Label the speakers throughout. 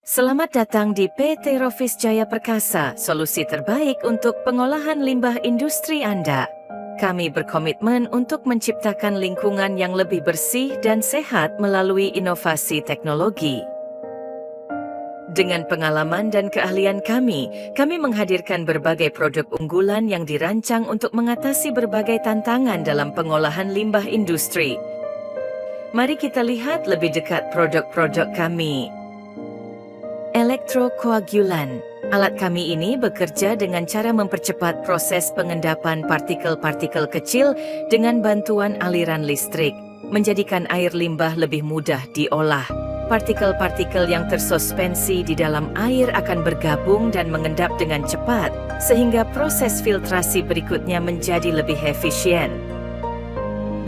Speaker 1: Selamat datang di PT Rofis Jaya Perkasa, solusi terbaik untuk pengolahan limbah industri Anda. Kami berkomitmen untuk menciptakan lingkungan yang lebih bersih dan sehat melalui inovasi teknologi. Dengan pengalaman dan keahlian kami menghadirkan berbagai produk unggulan yang dirancang untuk mengatasi berbagai tantangan dalam pengolahan limbah industri. Mari kita lihat lebih dekat produk-produk kami. Elektrokoagulan. Alat kami ini bekerja dengan cara mempercepat proses pengendapan partikel-partikel kecil dengan bantuan aliran listrik, menjadikan air limbah lebih mudah diolah. Partikel-partikel yang tersuspensi di dalam air akan bergabung dan mengendap dengan cepat, sehingga proses filtrasi berikutnya menjadi lebih efisien.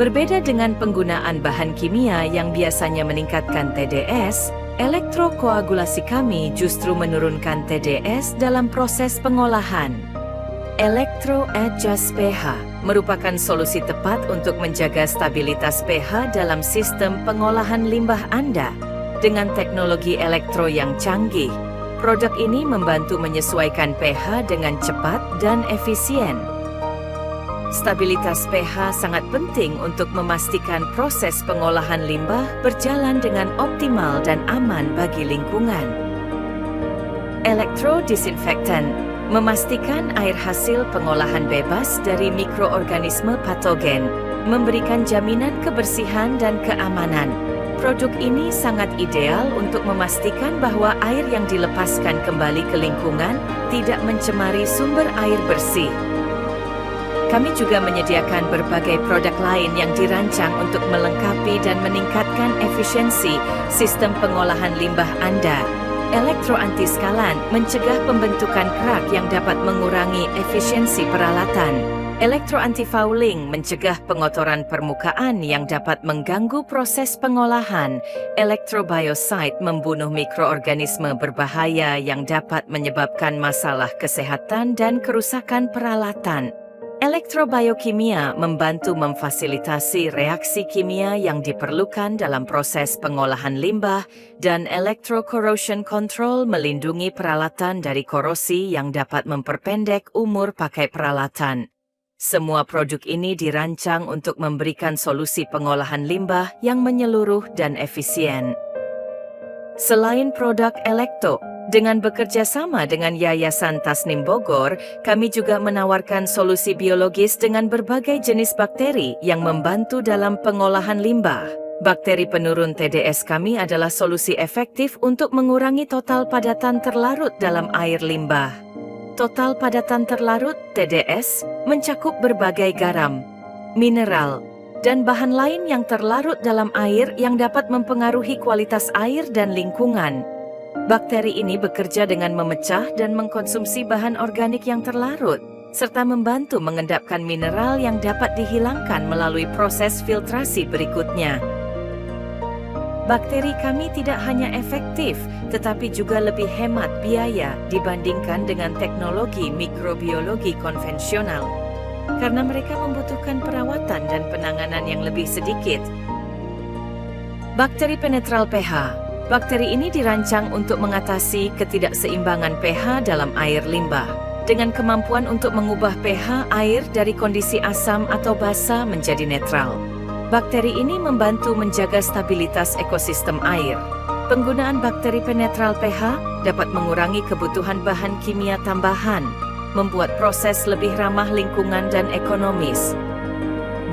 Speaker 1: Berbeda dengan penggunaan bahan kimia yang biasanya meningkatkan TDS, elektrokoagulasi kami justru menurunkan TDS dalam proses pengolahan. Electro Adjust pH merupakan solusi tepat untuk menjaga stabilitas pH dalam sistem pengolahan limbah Anda. Dengan teknologi elektro yang canggih, produk ini membantu menyesuaikan pH dengan cepat dan efisien. Stabilitas pH sangat penting untuk memastikan proses pengolahan limbah berjalan dengan optimal dan aman bagi lingkungan. Elektrodisinfektan memastikan air hasil pengolahan bebas dari mikroorganisme patogen, memberikan jaminan kebersihan dan keamanan. Produk ini sangat ideal untuk memastikan bahwa air yang dilepaskan kembali ke lingkungan tidak mencemari sumber air bersih. Kami juga menyediakan berbagai produk lain yang dirancang untuk melengkapi dan meningkatkan efisiensi sistem pengolahan limbah Anda. Elektro anti-skalan mencegah pembentukan kerak yang dapat mengurangi efisiensi peralatan. Elektro anti-fouling mencegah pengotoran permukaan yang dapat mengganggu proses pengolahan. Elektrobioside membunuh mikroorganisme berbahaya yang dapat menyebabkan masalah kesehatan dan kerusakan peralatan. Elektrobiokimia membantu memfasilitasi reaksi kimia yang diperlukan dalam proses pengolahan limbah, dan electrocorrosion control melindungi peralatan dari korosi yang dapat memperpendek umur pakai peralatan. Semua produk ini dirancang untuk memberikan solusi pengolahan limbah yang menyeluruh dan efisien. Selain produk elektro, dengan bekerja sama dengan Yayasan Tasnim Bogor, kami juga menawarkan solusi biologis dengan berbagai jenis bakteri yang membantu dalam pengolahan limbah. Bakteri penurun TDS kami adalah solusi efektif untuk mengurangi total padatan terlarut dalam air limbah. Total padatan terlarut TDS mencakup berbagai garam, mineral, dan bahan lain yang terlarut dalam air yang dapat mempengaruhi kualitas air dan lingkungan. Bakteri ini bekerja dengan memecah dan mengkonsumsi bahan organik yang terlarut, serta membantu mengendapkan mineral yang dapat dihilangkan melalui proses filtrasi berikutnya. Bakteri kami tidak hanya efektif, tetapi juga lebih hemat biaya dibandingkan dengan teknologi mikrobiologi konvensional, karena mereka membutuhkan perawatan dan penanganan yang lebih sedikit. Bakteri penetral pH. Bakteri ini dirancang untuk mengatasi ketidakseimbangan pH dalam air limbah, dengan kemampuan untuk mengubah pH air dari kondisi asam atau basa menjadi netral. Bakteri ini membantu menjaga stabilitas ekosistem air. Penggunaan bakteri penetral pH dapat mengurangi kebutuhan bahan kimia tambahan, membuat proses lebih ramah lingkungan dan ekonomis.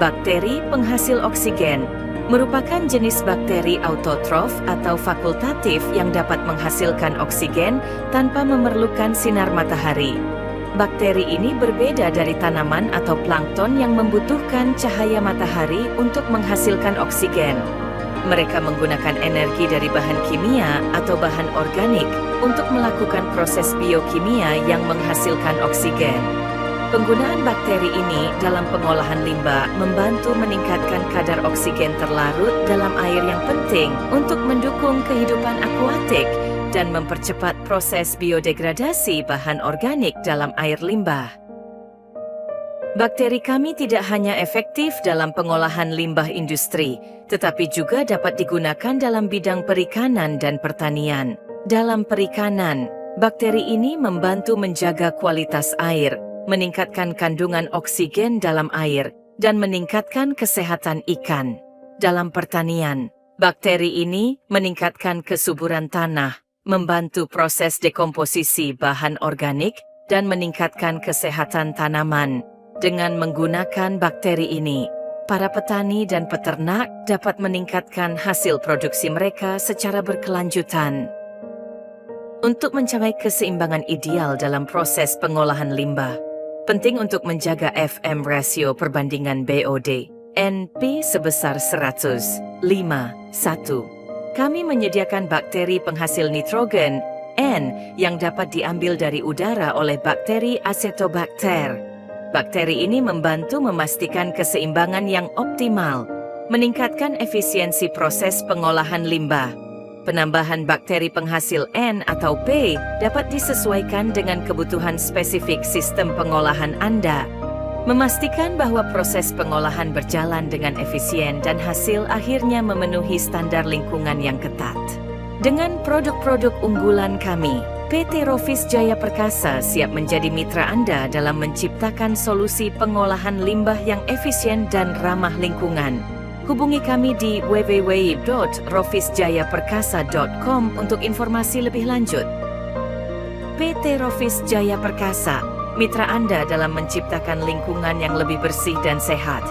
Speaker 1: Bakteri penghasil oksigen merupakan jenis bakteri autotrof atau fakultatif yang dapat menghasilkan oksigen tanpa memerlukan sinar matahari. Bakteri ini berbeda dari tanaman atau plankton yang membutuhkan cahaya matahari untuk menghasilkan oksigen. Mereka menggunakan energi dari bahan kimia atau bahan organik untuk melakukan proses biokimia yang menghasilkan oksigen. Penggunaan bakteri ini dalam pengolahan limbah membantu meningkatkan kadar oksigen terlarut dalam air yang penting untuk mendukung kehidupan akuatik dan mempercepat proses biodegradasi bahan organik dalam air limbah. Bakteri kami tidak hanya efektif dalam pengolahan limbah industri, tetapi juga dapat digunakan dalam bidang perikanan dan pertanian. Dalam perikanan, bakteri ini membantu menjaga kualitas air, meningkatkan kandungan oksigen dalam air, dan meningkatkan kesehatan ikan. Dalam pertanian, bakteri ini meningkatkan kesuburan tanah, membantu proses dekomposisi bahan organik, dan meningkatkan kesehatan tanaman. Dengan menggunakan bakteri ini, para petani dan peternak dapat meningkatkan hasil produksi mereka secara berkelanjutan. Untuk mencapai keseimbangan ideal dalam proses pengolahan limbah, penting untuk menjaga FM rasio perbandingan BOD, NP sebesar 100:5:1. Kami menyediakan bakteri penghasil nitrogen, N, yang dapat diambil dari udara oleh bakteri Acetobacter. Bakteri ini membantu memastikan keseimbangan yang optimal, meningkatkan efisiensi proses pengolahan limbah. Penambahan bakteri penghasil N atau P dapat disesuaikan dengan kebutuhan spesifik sistem pengolahan Anda. Memastikan bahwa proses pengolahan berjalan dengan efisien dan hasil akhirnya memenuhi standar lingkungan yang ketat. Dengan produk-produk unggulan kami, PT Rofis Jaya Perkasa siap menjadi mitra Anda dalam menciptakan solusi pengolahan limbah yang efisien dan ramah lingkungan. Hubungi kami di www.rofisjayaperkasa.com untuk informasi lebih lanjut. PT Rofis Jaya Perkasa, mitra Anda dalam menciptakan lingkungan yang lebih bersih dan sehat.